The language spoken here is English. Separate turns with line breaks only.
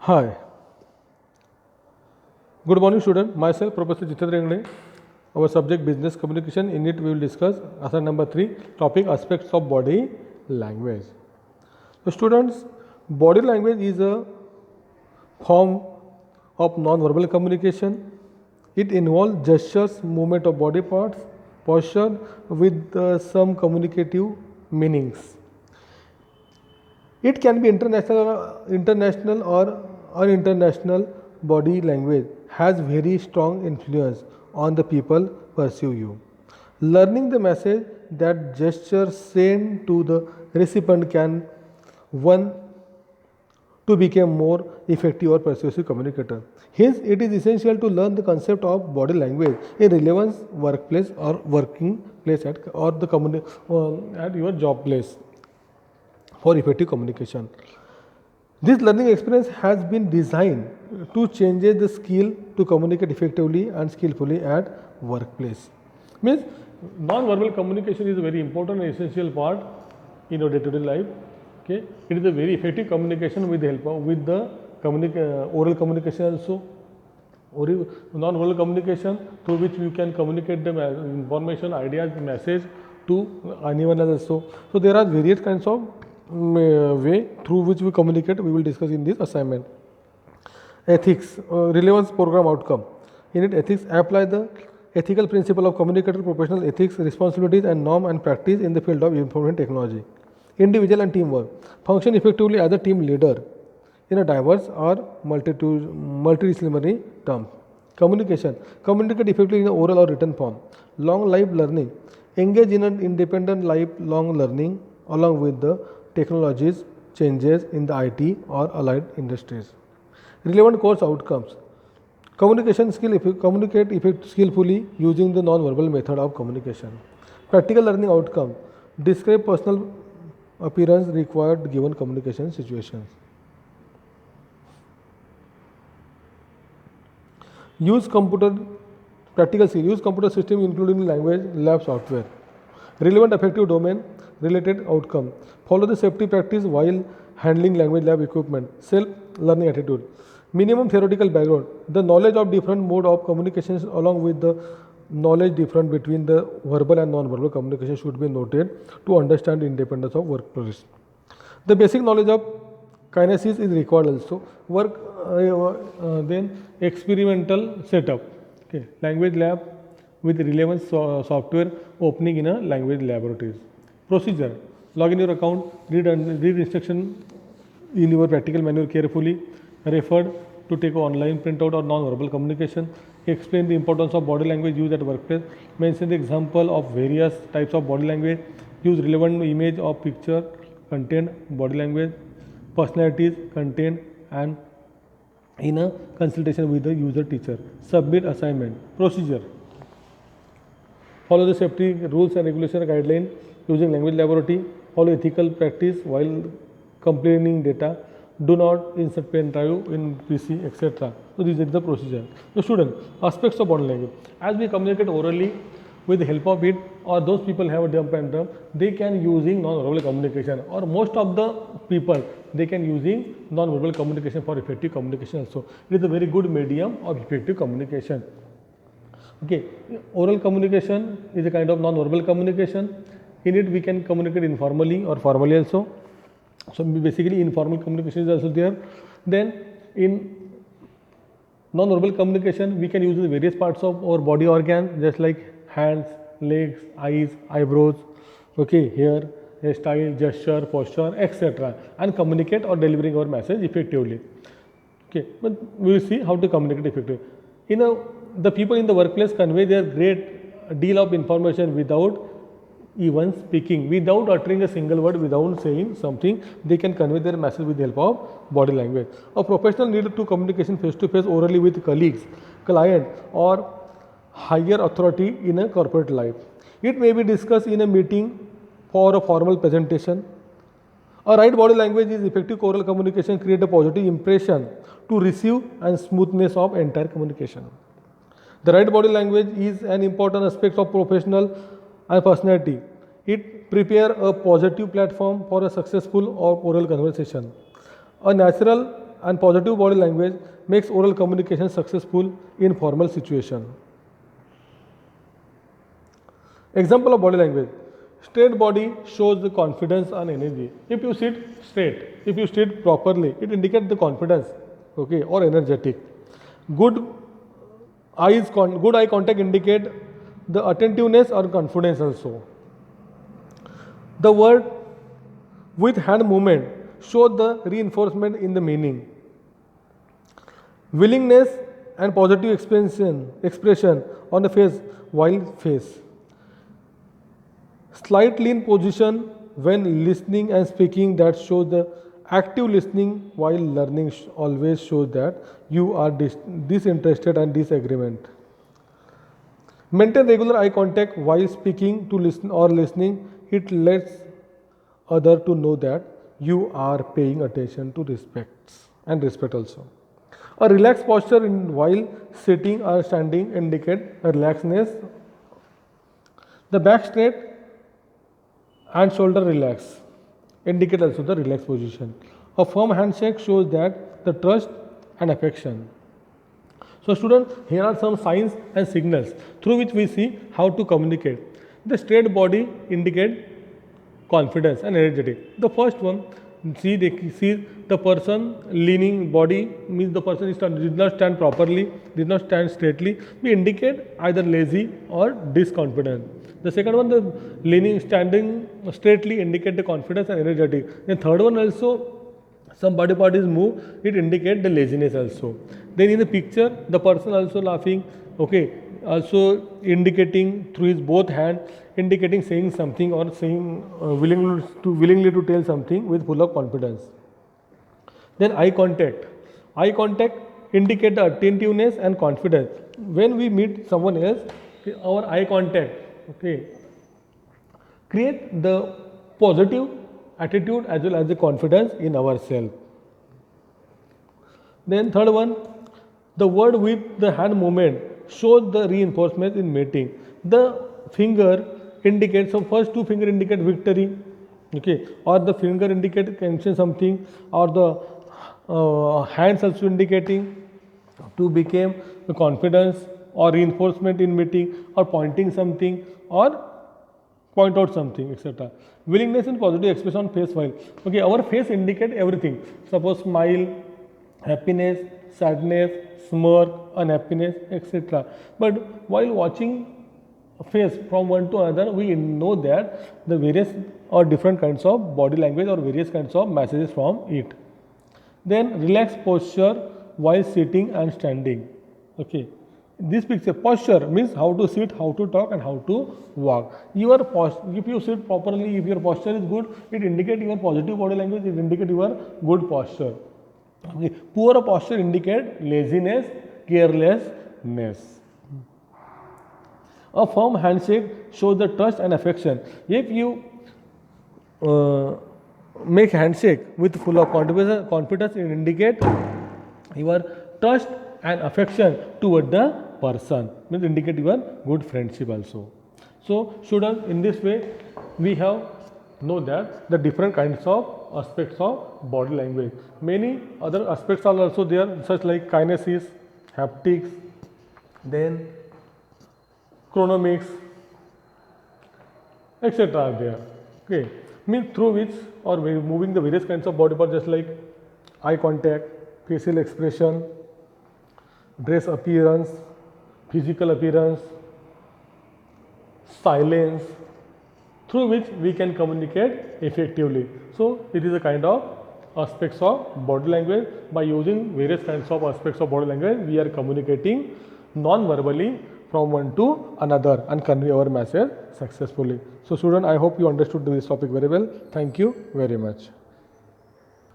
Hi, good morning student. Myself Professor Jitendra Engle. Our subject business communication. In it we will discuss assignment number 3 topic aspects of body language. So students, body language is a form of non-verbal communication. It involves gestures, movement of body parts, posture with some communicative meanings. It can be international or uninternational. Body language has very strong influence on the people perceive you. Learning the message that gesture send to the recipient can one to become more effective or persuasive communicator. Hence, it is essential to learn the concept of body language in relevant workplace or working place or at your job place for effective communication. This learning experience has been designed to change the skill to communicate effectively and skillfully at workplace. Means non-verbal communication is a very important and essential part in your day-to-day life. Okay, it is a very effective communication with the help of oral communication also. Non-verbal communication through which you can communicate the information, ideas, message to anyone else also. So there are various kinds of way through which we communicate. We will discuss in this assignment. Ethics, relevance program outcome. In it, ethics apply the ethical principle of communicator professional ethics, responsibilities and norm and practice in the field of information technology. Individual and teamwork function effectively as a team leader in a diverse or multidisciplinary term. Communication, communicate effectively in oral or written form. Long life learning, engage in an independent lifelong learning along with the technologies changes in the IT or allied industries. Relevant course outcomes. Communication skill, communicate skillfully using the non-verbal method of communication. Practical learning outcome. Describe personal appearance required given communication situations. Use computer practical skill. Use computer system including language lab software. Relevant effective domain related outcome. Follow the safety practice while handling language lab equipment. Self learning attitude. Minimum theoretical background. The knowledge of different mode of communications along with the knowledge different between the verbal and non-verbal communication should be noted to understand independence of workplace. The basic knowledge of kinesis is required also. Then experimental setup. Okay. Language lab with relevant software opening in a language laboratories. Procedure. Log in your account, read instruction in your practical manual carefully, referred to take online printout or non-verbal communication, explain the importance of body language used at workplace, mention the example of various types of body language, use relevant image or picture, content, body language, personalities, content and in a consultation with the user teacher. Submit assignment. Procedure. Follow the safety rules and regulation guideline using language laboratory. Follow ethical practice while completing data. Do not insert pen drive in PC, etc. So this is the procedure. So student, aspects of body language. As we communicate orally with the help of it, or those people have a dumb and dumb, they can using non-verbal communication, or most of the people they can using non-verbal communication for effective communication also. It is a very good medium of effective communication. Okay, oral communication is a kind of non-verbal communication. In it we can communicate informally or formally also. So basically informal communication is also there. Then in non-verbal communication we can use the various parts of our body organ just like hands, legs, eyes, eyebrows, okay, hair, hairstyle, gesture, posture, etc. and communicate or delivering our message effectively. Okay, but we will see how to communicate effectively. The people in the workplace convey their great deal of information without even speaking, without uttering a single word, without saying something, they can convey their message with the help of body language. A professional needs to communication face to face orally with colleagues, client or higher authority in a corporate life. It may be discussed in a meeting for a formal presentation. A right body language is effective oral communication create a positive impression to receive and smoothness of entire communication. The right body language is an important aspect of professional and personality. It prepare a positive platform for a successful or oral conversation. A natural and positive body language makes oral communication successful in formal situation. Example of body language. Straight body shows the confidence and energy. If you sit straight, if you sit properly, it indicates the confidence, okay, or energetic. Good good eye contact indicate the attentiveness or confidence also. The word with hand movement show the reinforcement in the meaning. Willingness and positive expression on the face while face. Slight lean position when listening and speaking, that shows the active listening while learning always shows that you are disinterested and disagreement. Maintain regular eye contact while speaking to listen or listening. It lets other to know that you are paying attention to respect also. A relaxed posture while sitting or standing indicate relaxedness. The back straight and shoulder relax indicate also the relaxed position. A firm handshake shows that the trust and affection. So students, here are some signs and signals through which we see how to communicate. The straight body indicate confidence and energetic. The first one, see the person leaning body means the person did not stand properly, did not stand straightly. We indicate either lazy or disconfident. The second one, the leaning, standing straightly indicate the confidence and energetic. The third one also, some body part is move, it indicate the laziness also. Then in the picture, the person also laughing, okay, also indicating through his both hand, indicating saying something or saying willingly to tell something with full of confidence. Then eye contact. Eye contact indicate the attentiveness and confidence. When we meet someone else, our eye contact, okay, create the positive attitude as well as the confidence in ourselves. Then third one, the word with the hand movement shows the reinforcement in mating. The finger indicates, so first two finger indicate victory, okay, or the finger indicate mention something, or the hands also indicating to become the confidence or reinforcement in meeting, or pointing something or point out something, etc. Willingness and positive expression on face while, okay, our face indicate everything. Suppose smile, happiness, sadness, smirk, unhappiness, etc. But while watching a face from one to another, we know that the various or different kinds of body language or various kinds of messages from it. Then relaxed posture while sitting and standing. Okay. This picture, posture means how to sit, how to talk and how to walk. If you sit properly, if your posture is good, it indicates your positive body language, it indicates your good posture. Okay. Poor posture indicates laziness, carelessness. A firm handshake shows the trust and affection. If you make handshake with full of confidence, it indicates your trust and affection toward the person, means indicate your good friendship also. So students, in this way we have know that the different kinds of aspects of body language. Many other aspects are also there, such like kinesis, haptics, then chronomics, etc. are there. Okay, means through which or moving the various kinds of body parts, just like eye contact, facial expression, dress appearance, physical appearance, silence, through which we can communicate effectively. So it is a kind of aspects of body language. By using various kinds of aspects of body language, we are communicating non-verbally from one to another and convey our message successfully. So student, I hope you understood this topic very well. Thank you very much.